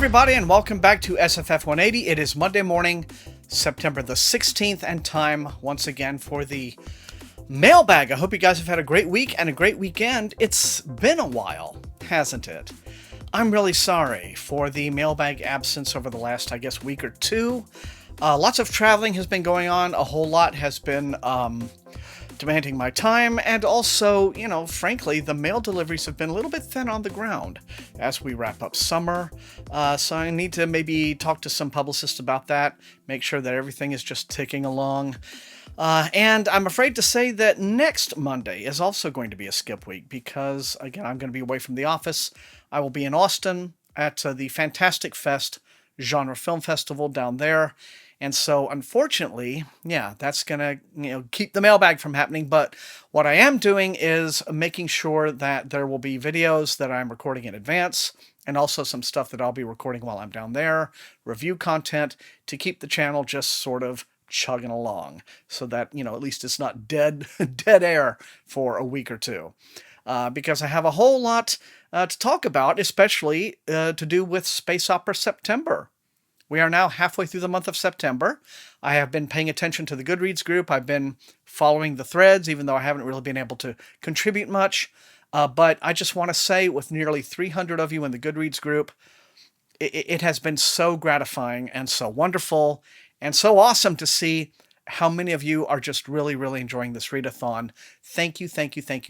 everybody, and welcome back to SFF180. It is Monday morning, September the 16th, and time once again for the mailbag. I hope you guys have had a great week and a great weekend. It's been a while, hasn't it? I'm really sorry for the mailbag absence over the last, week or two. Lots of traveling has been going on. A whole lot has been demanding my time, and also, frankly, the mail deliveries have been a little bit thin on the ground as we wrap up summer. So I need to maybe talk to some publicists about that, make sure that everything is just ticking along. And I'm afraid to say that next Monday is also going to be a skip week because, again, I'm going to be away from the office. I will be in Austin at the Fantastic Fest Genre Film Festival down there. And so, unfortunately, that's going to, keep the mailbag from happening. But what I am doing is making sure that there will be videos that I'm recording in advance and also some stuff that I'll be recording while I'm down there, review content to keep the channel just sort of chugging along so that, at least it's not dead air for a week or two. Because I have a whole lot to talk about, especially to do with Space Opera September. We are now halfway through the month of September. I have been paying attention to the Goodreads group. I've been following the threads, even though I haven't really been able to contribute much. But I just want to say, with nearly 300 of you in the Goodreads group, it has been so gratifying and so wonderful and so awesome to see how many of you are just really, really enjoying this readathon. Thank you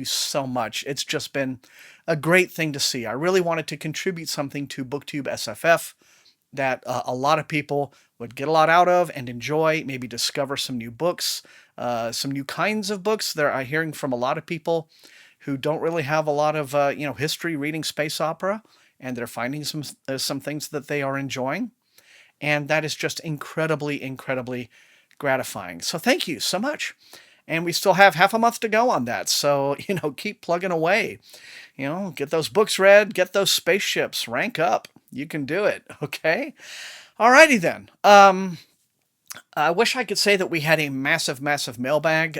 so much. It's just been a great thing to see. I really wanted to contribute something to BookTube SFF that a lot of people would get a lot out of and enjoy, maybe discover some new books, some new kinds of books. I'm hearing from a lot of people who don't really have a lot of, history reading space opera, and they're finding some things that they are enjoying. And that is just incredibly, incredibly gratifying. So thank you so much. And we still have half a month to go on that. So, keep plugging away. Get those books read, get those spaceships, rank up. You can do it, okay? Alrighty then. I wish I could say that we had a massive, massive mailbag,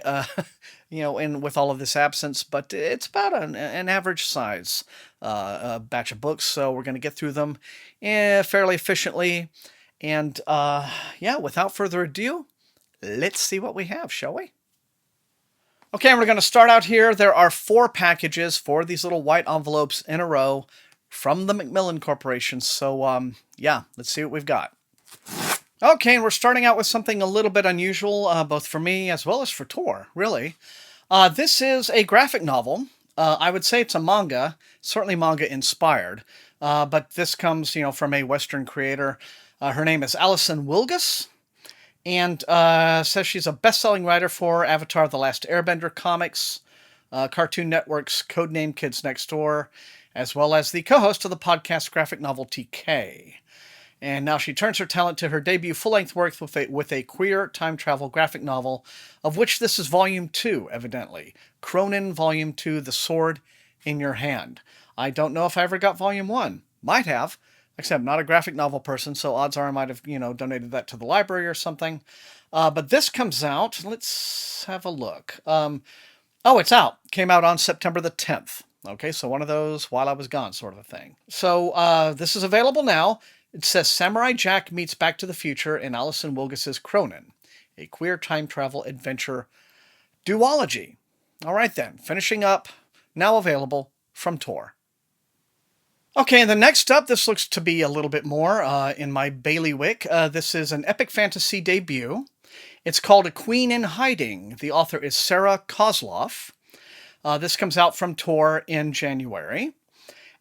with all of this absence, but it's about an average size batch of books, so we're going to get through them fairly efficiently. And, without further ado, let's see what we have, shall we? Okay, we're going to start out here. There are 4 packages, 4 of these little white envelopes in a row from the Macmillan Corporation. So, let's see what we've got. Okay, and we're starting out with something a little bit unusual, both for me as well as for Tor, really. This is a graphic novel. I would say it's a manga, certainly manga-inspired. But this comes, from a Western creator. Her name is Alison Wilgus. And says she's a best-selling writer for Avatar: The Last Airbender comics, Cartoon Network's Codename Kids Next Door, as well as the co-host of the podcast graphic novel TK. And now she turns her talent to her debut full-length work with a queer time travel graphic novel, of which this is Volume 2, evidently. Cronin, Volume 2, The Sword in Your Hand. I don't know if I ever got Volume 1. Might have. Except I'm not a graphic novel person, so odds are I might have, donated that to the library or something. But this comes out. Let's have a look. It's out. Came out on September the 10th. Okay, so one of those while I was gone sort of a thing. So this is available now. It says Samurai Jack meets Back to the Future in Alison Wilgus' Cronin, a queer time travel adventure duology. All right then, finishing up, now available from Tor. Okay, and the next up, this looks to be a little bit more in my bailiwick. This is an epic fantasy debut. It's called A Queen in Hiding. The author is Sarah Kozloff. This comes out from Tor in January.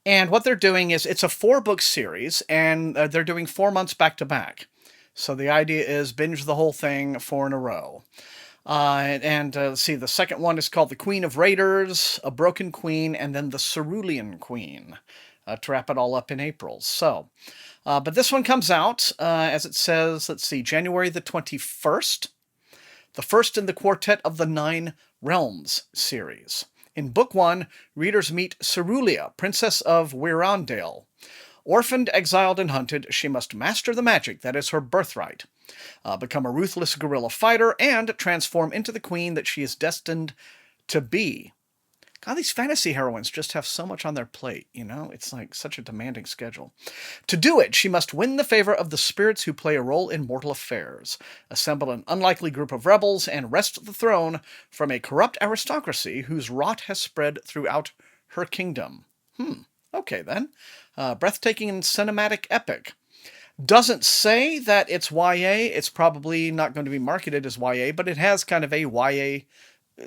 And what they're doing is, it's a 4-book series, and they're doing 4 months back-to-back. So the idea is binge the whole thing 4 in a row. Let's see, the second one is called The Queen of Raiders, A Broken Queen, and then The Cerulean Queen. To wrap it all up in April. So, but this one comes out, as it says, let's see, January the 21st, the first in the Quartet of the 9 Realms series. In Book 1, readers meet Cerulia, Princess of Wirandale. Orphaned, exiled, and hunted, she must master the magic that is her birthright, become a ruthless guerrilla fighter, and transform into the queen that she is destined to be. God, these fantasy heroines just have so much on their plate, you know? It's like such a demanding schedule. To do it, she must win the favor of the spirits who play a role in mortal affairs, assemble an unlikely group of rebels, and wrest the throne from a corrupt aristocracy whose rot has spread throughout her kingdom. Okay then. Breathtaking and cinematic epic. Doesn't say that it's YA. It's probably not going to be marketed as YA, but it has kind of a YA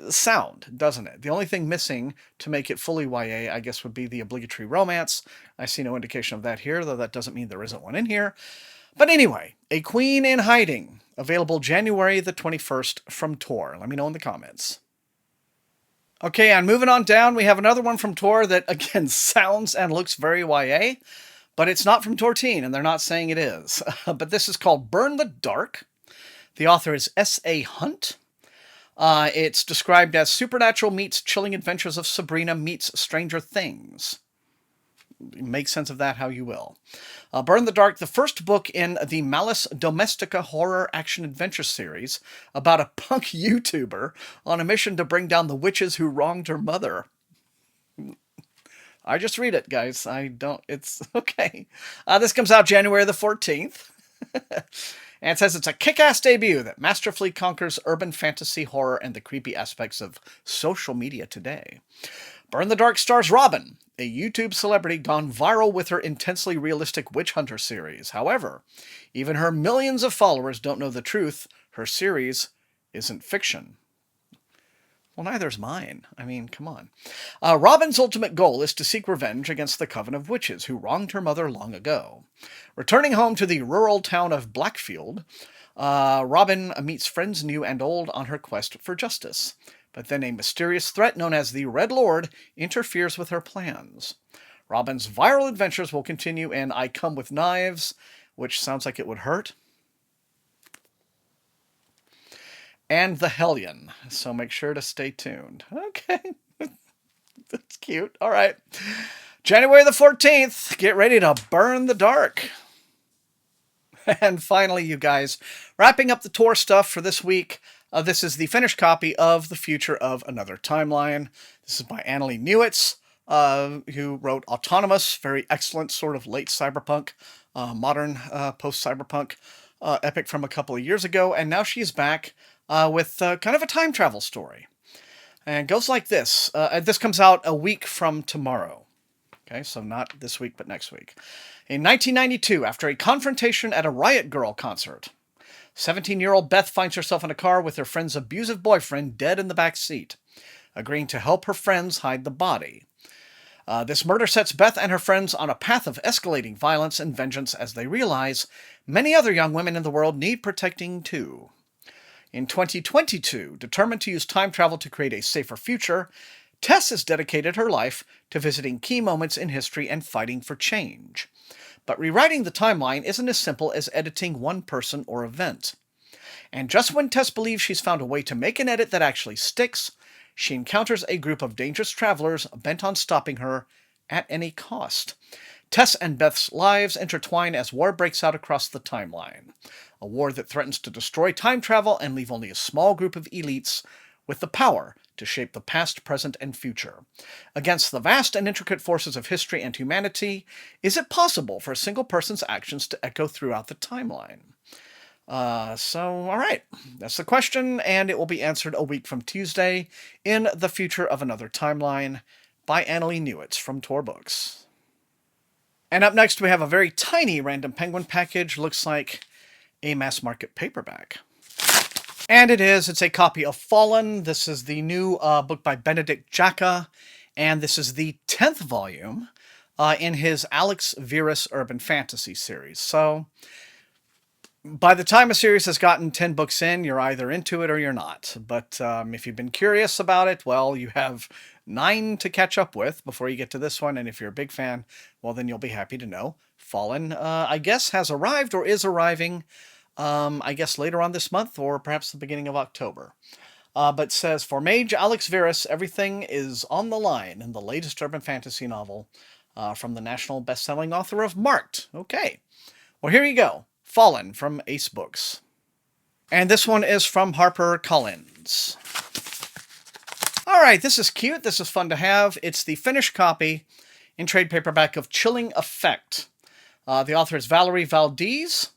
sound, doesn't it? The only thing missing to make it fully YA, I guess, would be the obligatory romance. I see no indication of that here, though that doesn't mean there isn't one in here. But anyway, A Queen in Hiding, available January the 21st from Tor. Let me know in the comments. Okay, and moving on down, we have another one from Tor that, again, sounds and looks very YA, but it's not from Torteen, and they're not saying it is. But this is called Burn the Dark. The author is S.A. Hunt. It's described as supernatural meets chilling adventures of Sabrina meets Stranger Things. Make sense of that how you will. Burn the Dark, the first book in the Malice Domestica horror action-adventure series about a punk YouTuber on a mission to bring down the witches who wronged her mother. I just read it, guys. It's okay. This comes out January the 14th. And it says it's a kick-ass debut that masterfully conquers urban fantasy, horror, and the creepy aspects of social media today. Burn the Dark stars Robin, a YouTube celebrity gone viral with her intensely realistic Witch Hunter series. However, even her millions of followers don't know the truth. Her series isn't fiction. Well, neither's mine. I mean, come on. Robin's ultimate goal is to seek revenge against the coven of witches who wronged her mother long ago. Returning home to the rural town of Blackfield, Robin meets friends new and old on her quest for justice. But then a mysterious threat known as the Red Lord interferes with her plans. Robin's viral adventures will continue in I Come With Knives, which sounds like it would hurt, and The Hellion, so make sure to stay tuned. Okay, that's cute. All right, January the 14th, get ready to burn the dark. And finally, you guys, wrapping up the Tor stuff for this week, this is the finished copy of The Future of Another Timeline. This is by Annalee Newitz, who wrote Autonomous, very excellent sort of late cyberpunk, modern post-cyberpunk epic from a couple of years ago, and now she's back with kind of a time travel story. And it goes like this. This comes out a week from tomorrow. Okay, so not this week, but next week. In 1992, after a confrontation at a Riot Girl concert, 17-year-old Beth finds herself in a car with her friend's abusive boyfriend dead in the back seat, agreeing to help her friends hide the body. This murder sets Beth and her friends on a path of escalating violence and vengeance as they realize many other young women in the world need protecting too. In 2022, determined to use time travel to create a safer future, Tess has dedicated her life to visiting key moments in history and fighting for change. But rewriting the timeline isn't as simple as editing one person or event. And just when Tess believes she's found a way to make an edit that actually sticks, she encounters a group of dangerous travelers bent on stopping her at any cost. Tess and Beth's lives intertwine as war breaks out across the timeline. A war that threatens to destroy time travel and leave only a small group of elites with the power to shape the past, present, and future. Against the vast and intricate forces of history and humanity, is it possible for a single person's actions to echo throughout the timeline? All right, that's the question, and it will be answered a week from Tuesday in The Future of Another Timeline by Annalee Newitz from Tor Books. And up next, we have a very tiny Random Penguin package. Looks like a mass market paperback. And it is. It's a copy of Fallen. This is the new book by Benedict Jacka, and this is the 10th volume in his Alex Virus Urban Fantasy series. So, by the time a series has gotten 10 books in, you're either into it or you're not. But if you've been curious about it, well, you have 9 to catch up with before you get to this one. And if you're a big fan, well, then you'll be happy to know Fallen, I guess, has arrived or is arriving, I guess, later on this month or perhaps the beginning of October. But says, for Mage Alex Virus, everything is on the line in the latest urban fantasy novel from the national best-selling author of Marked. Okay, well, here you go. Fallen from Ace Books. And this one is from HarperCollins. All right, this is cute. This is fun to have. It's the finished copy in trade paperback of Chilling Effect. The author is Valerie Valdez,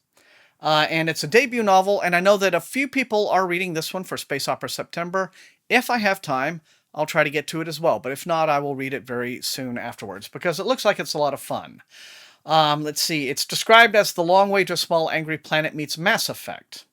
and it's a debut novel, and I know that a few people are reading this one for Space Opera September. If I have time, I'll try to get to it as well, but if not, I will read it very soon afterwards, because it looks like it's a lot of fun. Let's see, it's described as The Long Way to a Small Angry Planet meets Mass Effect.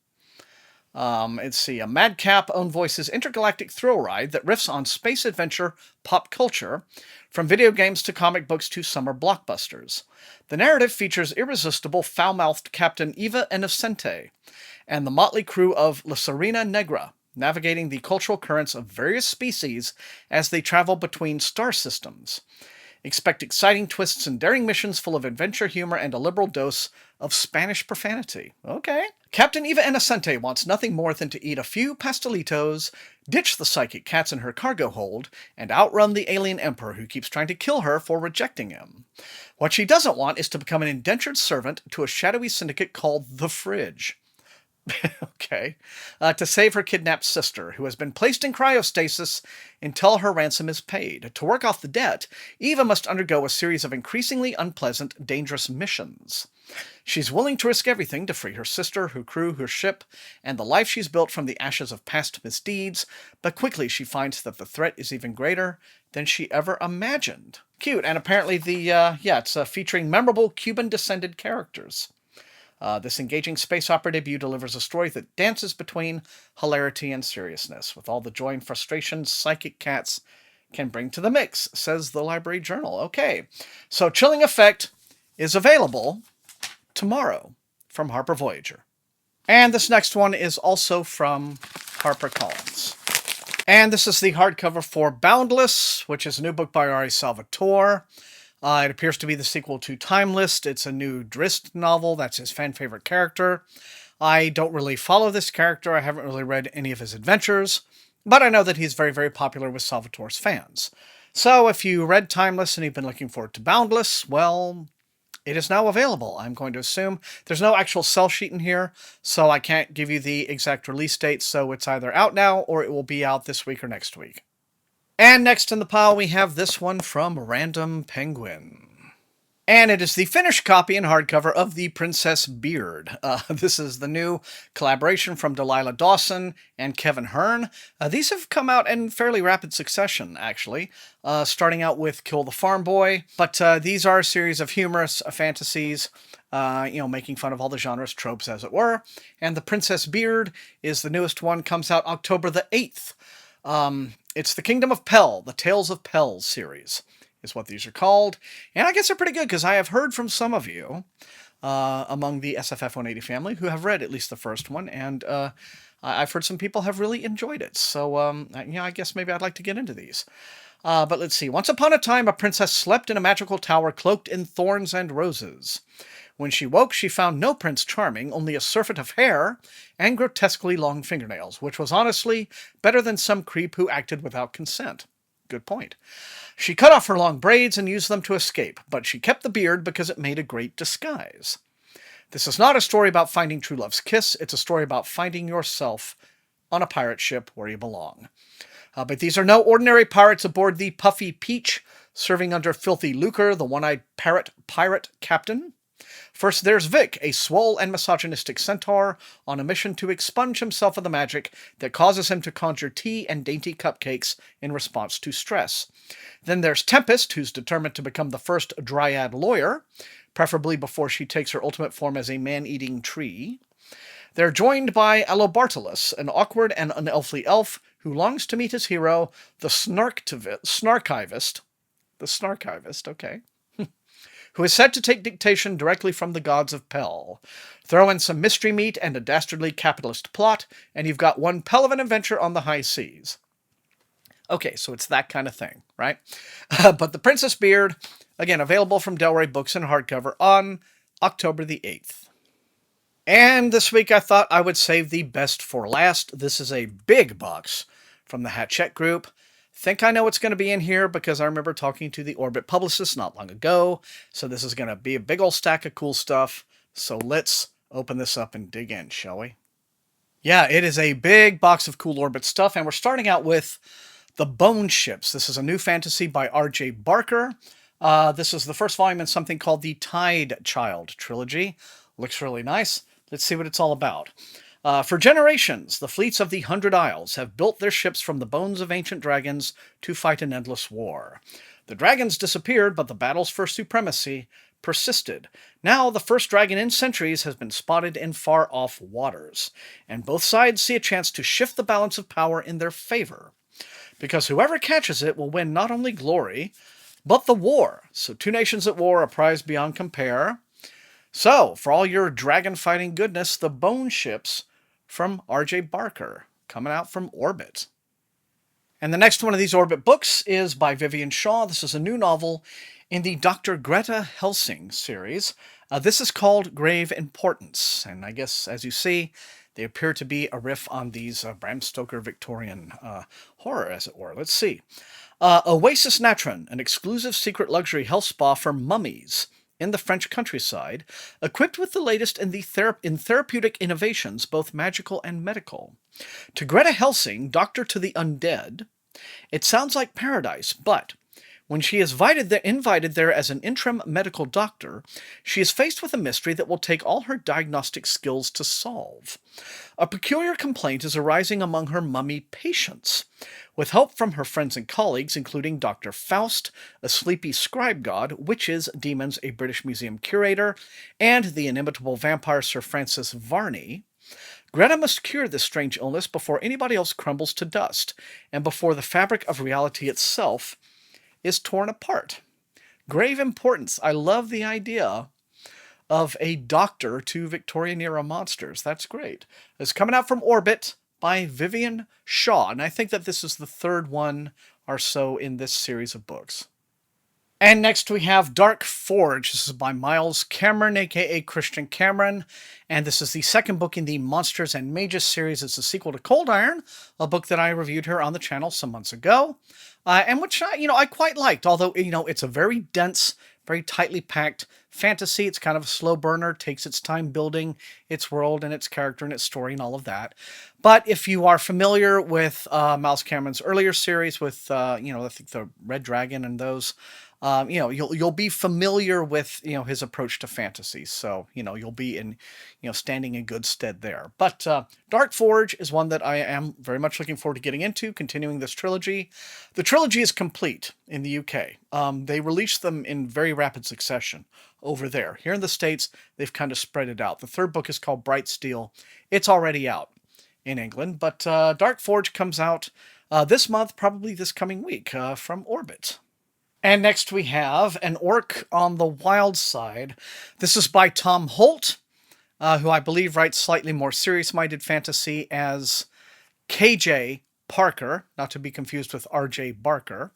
Let's see, a Madcap Own Voices intergalactic thrill ride that riffs on space adventure pop culture, from video games to comic books to summer blockbusters. The narrative features irresistible, foul-mouthed Captain Eva Innocente and the motley crew of La Sirena Negra, navigating the cultural currents of various species as they travel between star systems. Expect exciting twists and daring missions full of adventure, humor, and a liberal dose of Spanish profanity. Okay. Captain Eva Innocente wants nothing more than to eat a few pastelitos, ditch the psychic cats in her cargo hold, and outrun the alien emperor who keeps trying to kill her for rejecting him. What she doesn't want is to become an indentured servant to a shadowy syndicate called The Fridge. Okay. To save her kidnapped sister, who has been placed in cryostasis until her ransom is paid. To work off the debt, Eva must undergo a series of increasingly unpleasant, dangerous missions. She's willing to risk everything to free her sister, her crew, her ship, and the life she's built from the ashes of past misdeeds, but quickly she finds that the threat is even greater than she ever imagined. Cute, and apparently it's featuring memorable Cuban-descended characters. This engaging space opera debut delivers a story that dances between hilarity and seriousness, with all the joy and frustration psychic cats can bring to the mix, says the Library Journal. Okay, so Chilling Effect is available tomorrow from Harper Voyager. And this next one is also from HarperCollins. And this is the hardcover for Boundless, which is a new book by Ari Salvatore. It appears to be the sequel to Timeless. It's a new Drizzt novel. That's his fan-favorite character. I don't really follow this character. I haven't really read any of his adventures, but I know that he's very, very popular with Salvatore's fans. So if you read Timeless and you've been looking forward to Boundless, well, it is now available, I'm going to assume. There's no actual sell sheet in here, so I can't give you the exact release date, so it's either out now or it will be out this week or next week. And next in the pile, we have this one from Random Penguin. And it is the finished copy in hardcover of The Princess Beard. This is the new collaboration from Delilah Dawson and Kevin Hearn. These have come out in fairly rapid succession, actually, starting out with Kill the Farm Boy. But these are a series of humorous fantasies, making fun of all the genre's tropes, as it were. And The Princess Beard is the newest one, comes out October the 8th. It's the Kingdom of Pell, the Tales of Pell series, is what these are called. And I guess they're pretty good, because I have heard from some of you, among the SFF180 family, who have read at least the first one, and I've heard some people have really enjoyed it. So, I guess maybe I'd like to get into these. But let's see. Once upon a time, a princess slept in a magical tower cloaked in thorns and roses. When she woke, she found no Prince Charming, only a surfeit of hair and grotesquely long fingernails, which was honestly better than some creep who acted without consent. Good point. She cut off her long braids and used them to escape, but she kept the beard because it made a great disguise. This is not a story about finding true love's kiss, it's a story about finding yourself on a pirate ship where you belong. But these are no ordinary pirates aboard the Puffy Peach, serving under filthy lucre, the one-eyed pirate captain. First, there's Vic, a swole and misogynistic centaur, on a mission to expunge himself of the magic that causes him to conjure tea and dainty cupcakes in response to stress. Then there's Tempest, who's determined to become the first dryad lawyer, preferably before she takes her ultimate form as a man-eating tree. They're joined by Alobartolus, an awkward and unelfly elf who longs to meet his hero, the Snarkivist. The Snarkivist, okay. Who is said to take dictation directly from the gods of Pell. Throw in some mystery meat and a dastardly capitalist plot, and you've got one pell of an adventure on the high seas. Okay, so it's that kind of thing, right? But The Princess Beard, again, available from Delray Books in hardcover on October the 8th. And this week I thought I would save the best for last. This is a big box from the Hachette Group. Think I know what's going to be in here because I remember talking to the Orbit publicist not long ago. So this is going to be a big old stack of cool stuff. So let's open this up and dig in, shall we? Yeah, it is a big box of cool Orbit stuff, and we're starting out with The Bone Ships. This is a new fantasy by R.J. Barker. This is the first volume in something called the Tide Child trilogy. Looks really nice. Let's see what it's all about. For generations, the fleets of the 100 Isles have built their ships from the bones of ancient dragons to fight an endless war. The dragons disappeared, but the battles for supremacy persisted. Now, the first dragon in centuries has been spotted in far-off waters, and both sides see a chance to shift the balance of power in their favor. Because whoever catches it will win not only glory, but the war. So 2 nations at war, a prize beyond compare. So, for all your dragon-fighting goodness, The Bone Ships from R.J. Barker, coming out from Orbit. And the next one of these Orbit books is by Vivian Shaw. This is a new novel in the Dr. Greta Helsing series. This is called Grave Importance, and I guess, as you see, they appear to be a riff on these Bram Stoker Victorian horror, as it were. Let's see. Oasis Natron, an exclusive secret luxury health spa for mummies in the French countryside, equipped with the latest in therapeutic innovations, both magical and medical. To Greta Helsing, doctor to the undead, it sounds like paradise, but when she is invited there as an interim medical doctor, she is faced with a mystery that will take all her diagnostic skills to solve. A peculiar complaint is arising among her mummy patients. With help from her friends and colleagues, including Dr. Faust, a sleepy scribe god, witches, demons, a British Museum curator, and the inimitable vampire Sir Francis Varney, Greta must cure this strange illness before anybody else crumbles to dust, and before the fabric of reality itself is torn apart. Grave Importance. I love the idea of a doctor to Victorian-era monsters. That's great. It's coming out from Orbit by Vivian Shaw, and I think that this is the 3rd one or so in this series of books. And next we have Dark Forge. This is by Miles Cameron, a.k.a. Christian Cameron. And this is the 2nd book in the Monsters and Mages series. It's a sequel to Cold Iron, a book that I reviewed here on the channel some months ago. And which, I quite liked. Although, it's a very dense, very tightly packed fantasy. It's kind of a slow burner, takes its time building its world and its character and its story and all of that. But if you are familiar with Miles Cameron's earlier series with, I think the Red Dragon and those, you'll be familiar with, his approach to fantasy. So, you'll be in, standing in good stead there. But Dark Forge is one that I am very much looking forward to getting into, continuing this trilogy. The trilogy is complete in the UK. They released them in very rapid succession over there. Here in the States, they've kind of spread it out. The 3rd book is called Bright Steel. It's already out in England, but Dark Forge comes out this month, probably this coming week, from Orbit. And next we have An Orc on the Wild Side. This is by Tom Holt, who I believe writes slightly more serious-minded fantasy as K.J. Parker, not to be confused with R.J. Barker.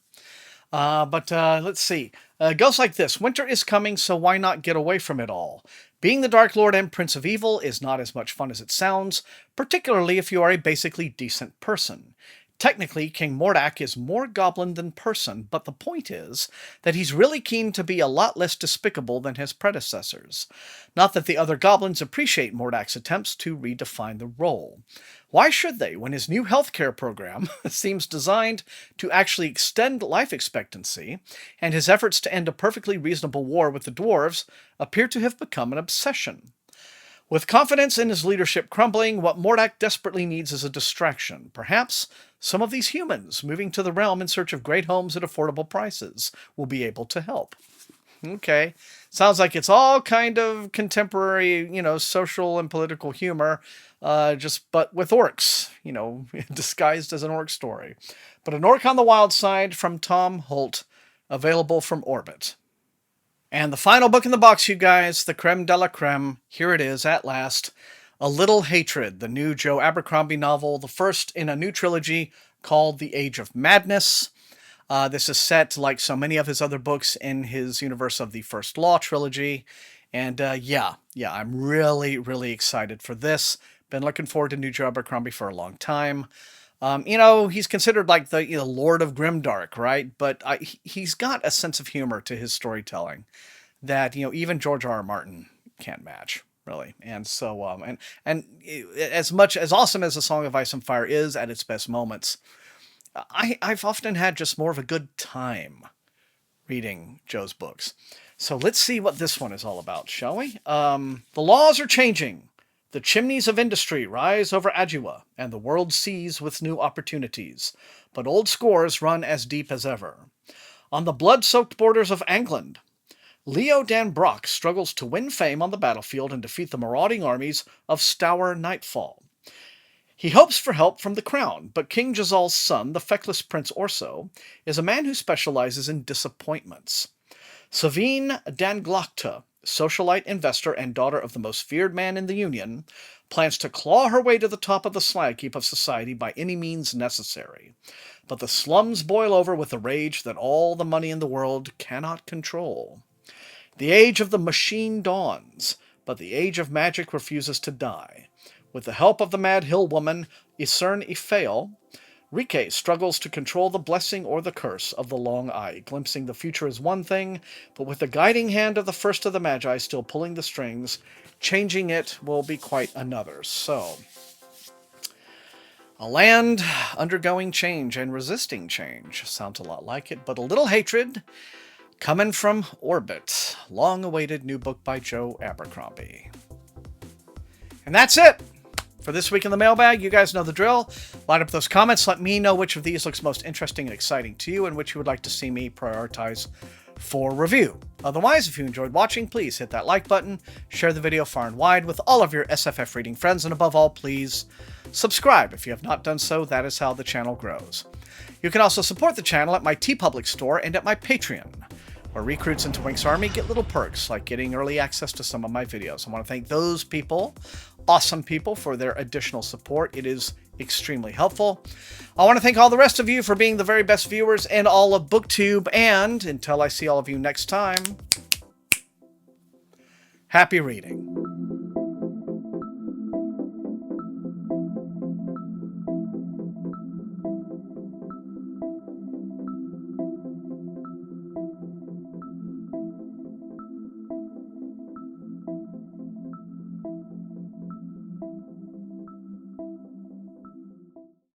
But let's see. It goes like this. Winter is coming, so why not get away from it all? Being the Dark Lord and Prince of Evil is not as much fun as it sounds, particularly if you are a basically decent person. Technically, King Mordak is more goblin than person, but the point is that he's really keen to be a lot less despicable than his predecessors. Not that the other goblins appreciate Mordak's attempts to redefine the role. Why should they, when his new healthcare program seems designed to actually extend life expectancy, and his efforts to end a perfectly reasonable war with the dwarves appear to have become an obsession? With confidence in his leadership crumbling, what Mordak desperately needs is a distraction. Perhaps some of these humans moving to the realm in search of great homes at affordable prices will be able to help. Okay. Sounds like it's all kind of contemporary, social and political humor, but with orcs, disguised as an orc story. But An Orc on the Wild Side from Tom Holt, available from Orbit. And the final book in the box, you guys, the creme de la creme. Here it is, at last. A Little Hatred, the new Joe Abercrombie novel, the first in a new trilogy called The Age of Madness. This is set, like so many of his other books, in his universe of the First Law trilogy. And I'm really, really excited for this. Been looking forward to new Joe Abercrombie for a long time. He's considered like the Lord of Grimdark, right? But he's got a sense of humor to his storytelling that, even George R.R. Martin can't match, really. And so, and as much as awesome as A Song of Ice and Fire is at its best moments, I've often had just more of a good time reading Joe's books. So let's see what this one is all about, shall we? The laws are changing. The chimneys of industry rise over Adua, and the world sees with new opportunities. But old scores run as deep as ever. On the blood-soaked borders of England, Leo Dan Brock struggles to win fame on the battlefield and defeat the marauding armies of Stour Nightfall. He hopes for help from the crown, but King Jazal's son, the feckless Prince Orso, is a man who specializes in disappointments. Savine Danglachta, socialite investor and daughter of the most feared man in the Union, plans to claw her way to the top of the slag heap of society by any means necessary. But the slums boil over with a rage that all the money in the world cannot control. The age of the machine dawns, but the age of magic refuses to die. With the help of the Mad Hill woman, Isern Ifeil, Rike struggles to control the blessing or the curse of the Long Eye, glimpsing the future as one thing, but with the guiding hand of the first of the Magi still pulling the strings, changing it will be quite another. So, a land undergoing change and resisting change. Sounds a lot like it, but a little hatred coming from Orbit. Long-awaited new book by Joe Abercrombie. And that's it for this week in the mailbag. You guys know the drill. Line up those comments. Let me know which of these looks most interesting and exciting to you and which you would like to see me prioritize for review. Otherwise, if you enjoyed watching, please hit that like button, share the video far and wide with all of your SFF reading friends, and above all, please subscribe if you have not done so. That is how the channel grows. You can also support the channel at my TeePublic store and at my Patreon, where recruits into Wink's Army get little perks like getting early access to some of my videos. I want to thank those people, awesome people, for their additional support. It is extremely helpful. I want to thank all the rest of you for being the very best viewers in all of BookTube, and until I see all of you next time, happy reading.